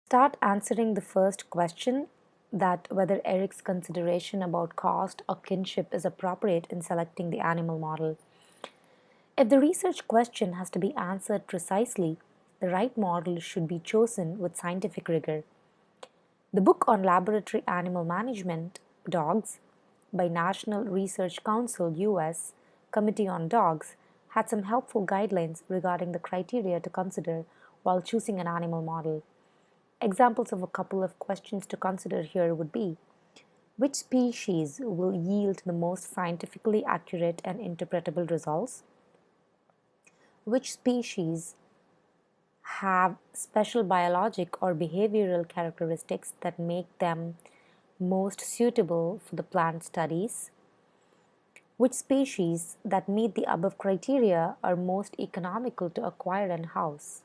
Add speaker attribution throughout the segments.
Speaker 1: Start answering the first question, that whether Eric's consideration about cost or kinship is appropriate in selecting the animal model. If the research question has to be answered precisely, the right model should be chosen with scientific rigor. The book on laboratory animal management, Dogs, by National Research Council US Committee on Dogs, had some helpful guidelines regarding the criteria to consider while choosing an animal model. Examples of a couple of questions to consider here would be: which species will yield the most scientifically accurate and interpretable results? Which species have special biologic or behavioral characteristics that make them most suitable for the plant studies? Which species that meet the above criteria are most economical to acquire and house?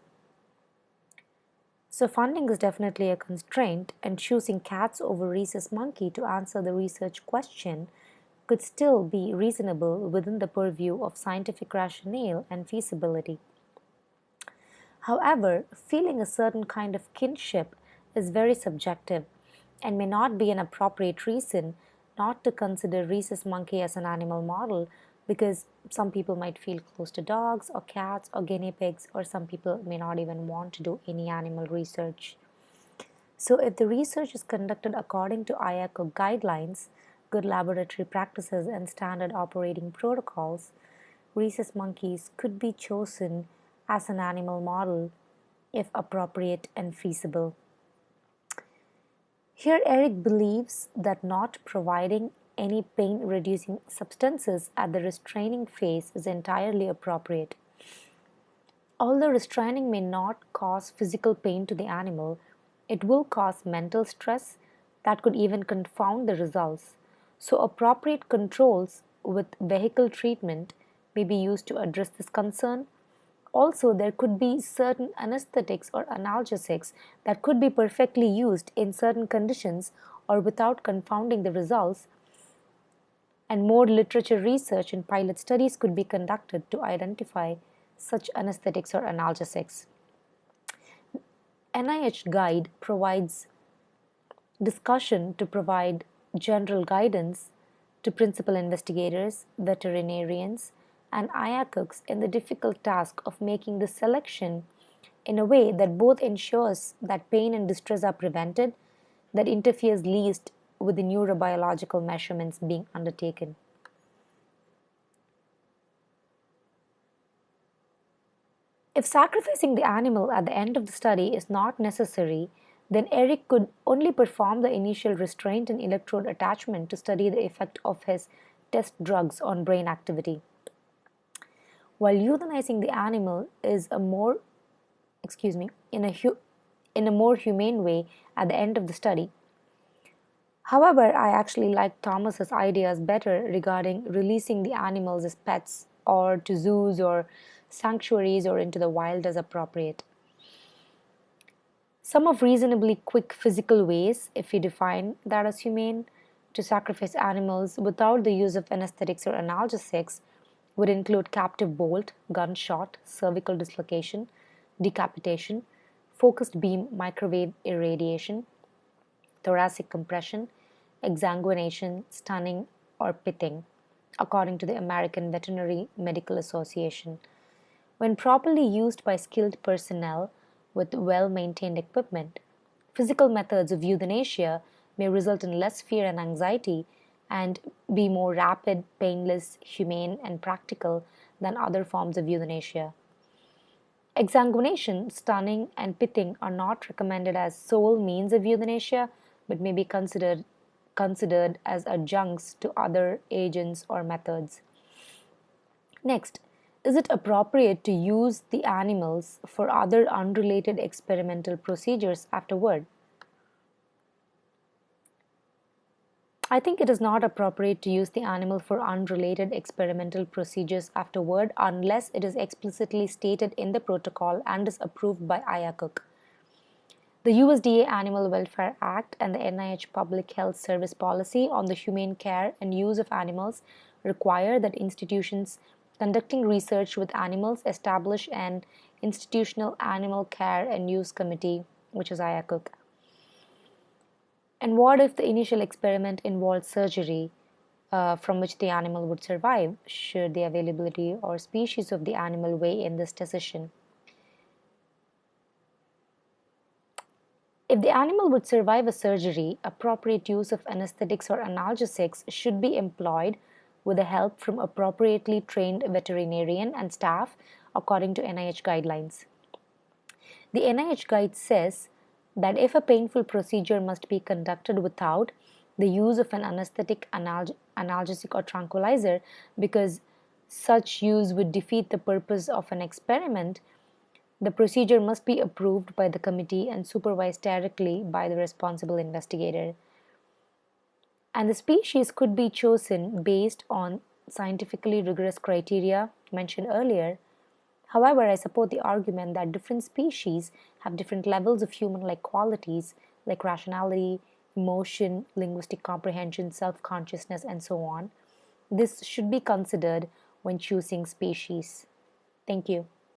Speaker 1: So funding is definitely a constraint, and choosing cats over rhesus monkey to answer the research question could still be reasonable within the purview of scientific rationale and feasibility. However, feeling a certain kind of kinship is very subjective and may not be an appropriate reason not to consider rhesus monkey as an animal model, because some people might feel close to dogs or cats or guinea pigs, or some people may not even want to do any animal research. So if the research is conducted according to IACO guidelines, good laboratory practices, and standard operating protocols, rhesus monkeys could be chosen as an animal model if appropriate and feasible. Here, Eric believes that not providing any pain reducing substances at the restraining phase is entirely appropriate. Although restraining may not cause physical pain to the animal, it will cause mental stress that could even confound the results. So, appropriate controls with vehicle treatment may be used to address this concern. Also, there could be certain anesthetics or analgesics that could be perfectly used in certain conditions or without confounding the results, and more literature research and pilot studies could be conducted to identify such anesthetics or analgesics. NIH Guide provides discussion to provide general guidance to principal investigators, veterinarians, and IACUCs in the difficult task of making the selection in a way that both ensures that pain and distress are prevented, that interferes least with the neurobiological measurements being undertaken. If sacrificing the animal at the end of the study is not necessary, then Eric could only perform the initial restraint and electrode attachment to study the effect of his test drugs on brain activity. While euthanizing the animal is a more, in a more humane way at the end of the study. However, I actually like Thomas's ideas better regarding releasing the animals as pets or to zoos or sanctuaries or into the wild as appropriate. Some of reasonably quick physical ways, if we define that as humane, to sacrifice animals without the use of anesthetics or analgesics would include captive bolt, gunshot, cervical dislocation, decapitation, focused beam microwave irradiation, thoracic compression, exsanguination, stunning, or pithing, according to the American Veterinary Medical Association. When properly used by skilled personnel with well-maintained equipment, physical methods of euthanasia may result in less fear and anxiety and be more rapid, painless, humane, and practical than other forms of euthanasia. Exsanguination, stunning, and pithing are not recommended as sole means of euthanasia, but may be considered as adjuncts to other agents or methods. Next, is it appropriate to use the animals for other unrelated experimental procedures afterward? I think it is not appropriate to use the animal for unrelated experimental procedures afterward unless it is explicitly stated in the protocol and is approved by IACUC. The USDA Animal Welfare Act and the NIH Public Health Service Policy on the humane care and use of animals require that institutions conducting research with animals establish an institutional animal care and use committee which is Ayacook. And what if the initial experiment involved surgery from which the animal would survive? Should the availability or species of the animal weigh in this decision? If the animal would survive a surgery, appropriate use of anesthetics or analgesics should be employed with the help from appropriately trained veterinarian and staff according to NIH guidelines. The NIH guide says that if a painful procedure must be conducted without the use of an anesthetic, analgesic, or tranquilizer because such use would defeat the purpose of an experiment, the procedure must be approved by the committee and supervised directly by the responsible investigator. And the species could be chosen based on scientifically rigorous criteria mentioned earlier. However, I support the argument that different species have different levels of human-like qualities like rationality, emotion, linguistic comprehension, self-consciousness, and so on. This should be considered when choosing species. Thank you.